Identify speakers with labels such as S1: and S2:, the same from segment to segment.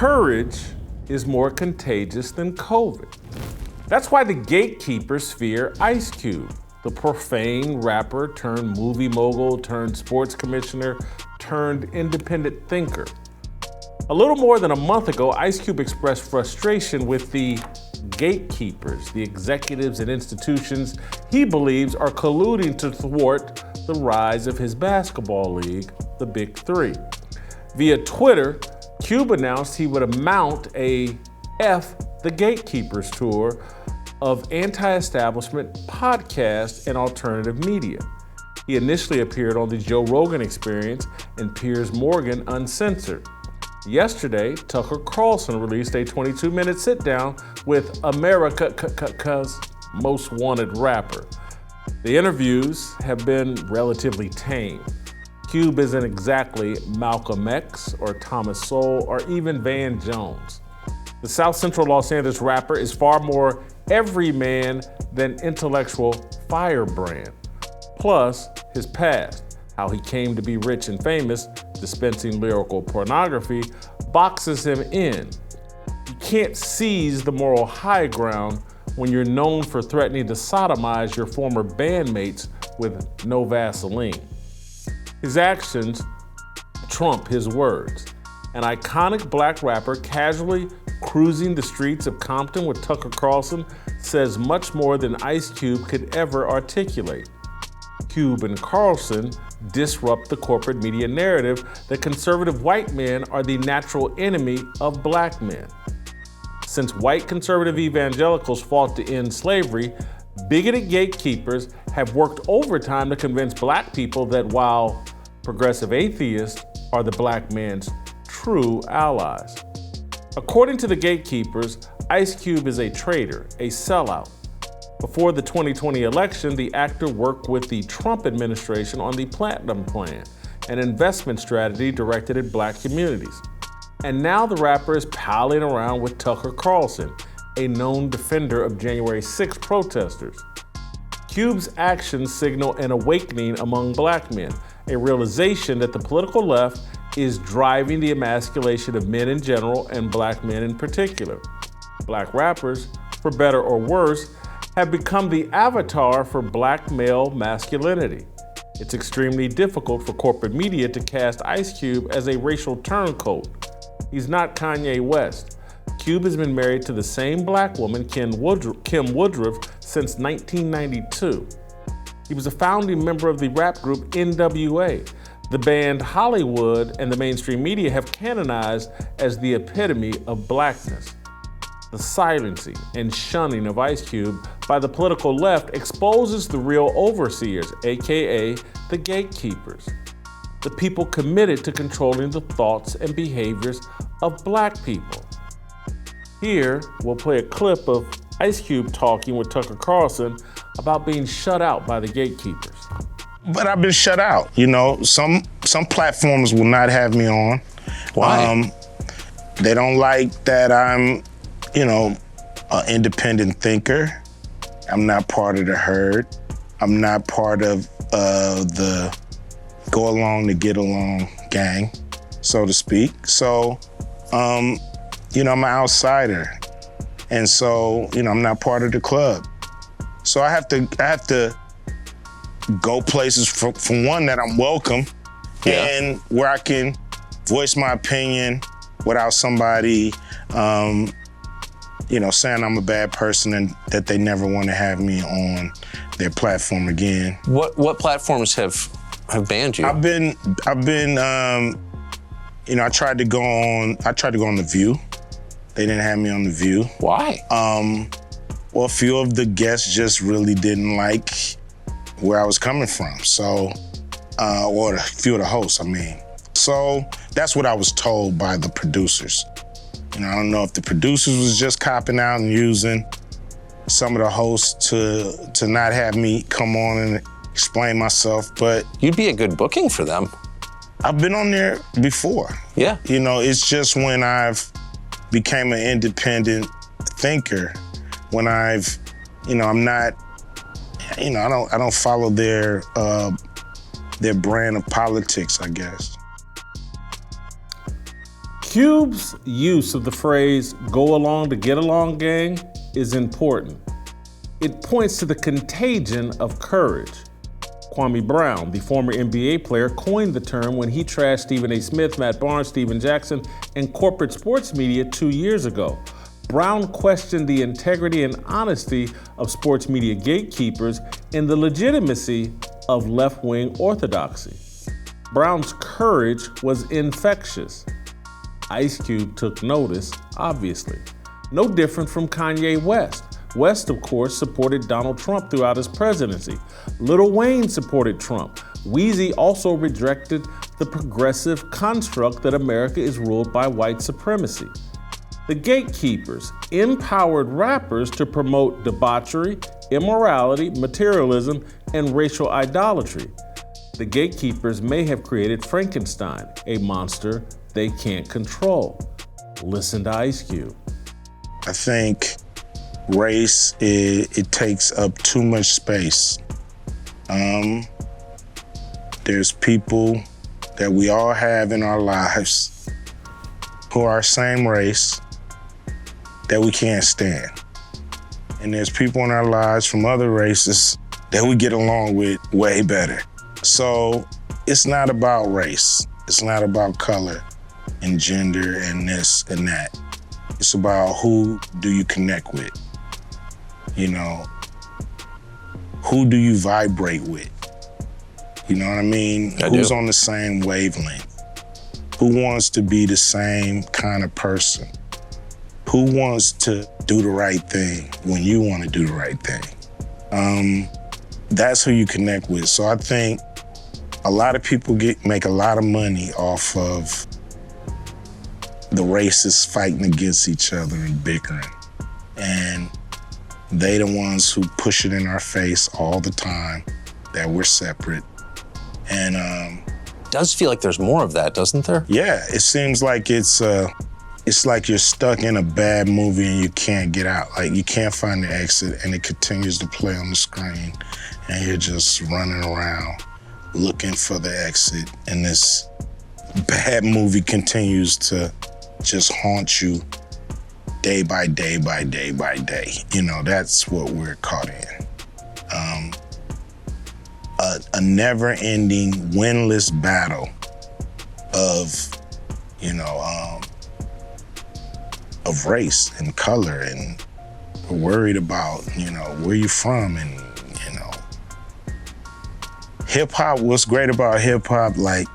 S1: courage is more contagious than COVID. That's why the gatekeepers fear Ice Cube, the profane rapper turned movie mogul turned sports commissioner turned independent thinker. A little more than a month ago, Ice Cube expressed frustration with the gatekeepers, the executives and institutions he believes are colluding to thwart the rise of his basketball league, the Big Three. Via Twitter, Cube announced he would mount a F the Gatekeepers tour of anti-establishment podcasts and alternative media. He initially appeared on the Joe Rogan Experience and Piers Morgan Uncensored. Yesterday, Tucker Carlson released a 22-minute sit-down with America's most wanted rapper. The interviews have been relatively tame. Cube isn't exactly Malcolm X or Thomas Sowell or even Van Jones. The South Central Los Angeles rapper is far more everyman than intellectual firebrand. Plus, his past, how he came to be rich and famous, dispensing lyrical pornography, boxes him in. You can't seize the moral high ground when you're known for threatening to sodomize your former bandmates with no Vaseline. His actions trump his words. An iconic black rapper casually cruising the streets of Compton with Tucker Carlson says much more than Ice Cube could ever articulate. Cube and Carlson disrupt the corporate media narrative that conservative white men are the natural enemy of black men. Since white conservative evangelicals fought to end slavery, bigoted gatekeepers have worked overtime to convince black people that while progressive atheists are the black man's true allies. According to the gatekeepers, Ice Cube is a traitor, a sellout. Before the 2020 election, the actor worked with the Trump administration on the Platinum Plan, an investment strategy directed at black communities. And now the rapper is palling around with Tucker Carlson, a known defender of January 6 protesters. Cube's actions signal an awakening among black men, a realization that the political left is driving the emasculation of men in general and black men in particular. Black rappers, for better or worse, have become the avatar for black male masculinity. It's extremely difficult for corporate media to cast Ice Cube as a racial turncoat. He's not Kanye West. Cube has been married to the same black woman, Kim Woodruff, since 1992. He was a founding member of the rap group NWA. The band Hollywood and the mainstream media have canonized as the epitome of blackness. The silencing and shunning of Ice Cube by the political left exposes the real overseers, aka the gatekeepers, the people committed to controlling the thoughts and behaviors of black people. Here, we'll play a clip of Ice Cube talking with Tucker Carlson about being shut out by the gatekeepers.
S2: But I've been shut out. You know, some platforms will not have me on.
S3: Why?
S2: They don't like that I'm, an independent thinker. I'm not part of the herd. I'm not part of the go along to get along gang, so to speak. So, I'm an outsider. And so, I'm not part of the club. So I have to go places for one that I'm welcome, and where I can voice my opinion without somebody, saying I'm a bad person and that they never want to have me on their platform again.
S3: What platforms have banned you?
S2: I tried to go on The View. They didn't have me on The View.
S3: Why?
S2: Well, a few of the guests just really didn't like where I was coming from. So, or a few of the hosts, I mean. So that's what I was told by the producers. I don't know if the producers was just copping out and using some of the hosts to not have me come on and explain myself, but...
S3: You'd be a good booking for them.
S2: I've been on there before.
S3: Yeah.
S2: It's just when I've became an independent thinker, when I've, I'm not, I don't follow their brand of politics, I guess.
S1: Cube's use of the phrase, "go along to get along, gang," is important. It points to the contagion of courage. Kwame Brown, the former NBA player, coined the term when he trashed Stephen A. Smith, Matt Barnes, Steven Jackson, and corporate sports media 2 years ago. Brown questioned the integrity and honesty of sports media gatekeepers and the legitimacy of left-wing orthodoxy. Brown's courage was infectious. Ice Cube took notice, obviously. No different from Kanye West. West, of course, supported Donald Trump throughout his presidency. Lil Wayne supported Trump. Weezy also rejected the progressive construct that America is ruled by white supremacy. The gatekeepers empowered rappers to promote debauchery, immorality, materialism, and racial idolatry. The gatekeepers may have created Frankenstein, a monster they can't control. Listen to Ice Cube.
S2: I think race, it takes up too much space. There's people that we all have in our lives who are same race that we can't stand. And there's people in our lives from other races that we get along with way better. So it's not about race. It's not about color and gender and this and that. It's about who do you connect with? You know, who do you vibrate with? You know what I mean? Who's on the same wavelength? Who wants to be the same kind of person? Who wants to do the right thing when you want to do the right thing? That's who you connect with. So I think a lot of people make a lot of money off of the racists fighting against each other and bickering. And they the ones who push it in our face all the time that we're separate. And
S3: it does feel like there's more of that, doesn't there?
S2: Yeah, it seems like it's like you're stuck in a bad movie and you can't get out. Like you can't find the exit and it continues to play on the screen and you're just running around looking for the exit, and this bad movie continues to just haunt you day by day by day by day. You know, that's what we're caught in. A never-ending, winless battle of, of race and color, and we're worried about, where you from, and, hip-hop. What's great about hip-hop, like,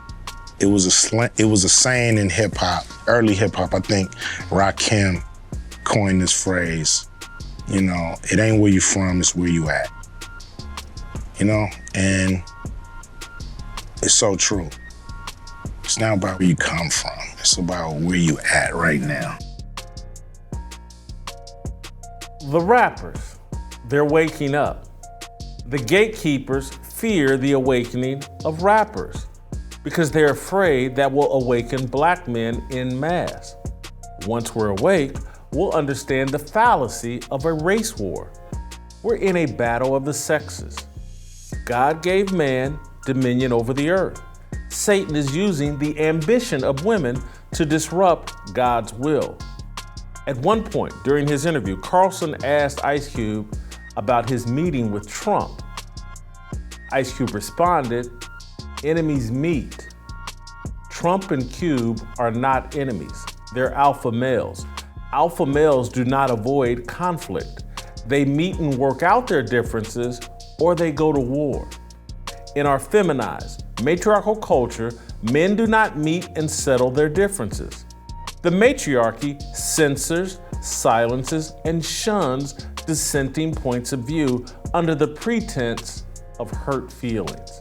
S2: it was a saying in hip-hop, early hip-hop. I think Rakim coined this phrase, it ain't where you from, it's where you at. And it's so true. It's not about where you come from, it's about where you at right now.
S1: The rappers, they're waking up. The gatekeepers fear the awakening of rappers because they're afraid that will awaken black men en masse. Once we're awake, we'll understand the fallacy of a race war. We're in a battle of the sexes. God gave man dominion over the earth. Satan is using the ambition of women to disrupt God's will. At one point during his interview, Carlson asked Ice Cube about his meeting with Trump. Ice Cube responded, "Enemies meet." Trump and Cube are not enemies. They're alpha males. Alpha males do not avoid conflict. They meet and work out their differences, or they go to war. In our feminized, matriarchal culture, men do not meet and settle their differences. The matriarchy censors, silences, and shuns dissenting points of view under the pretense of hurt feelings.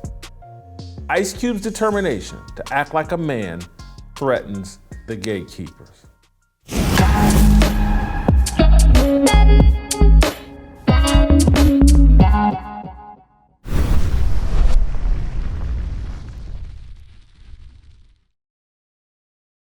S1: Ice Cube's determination to act like a man threatens the gatekeepers.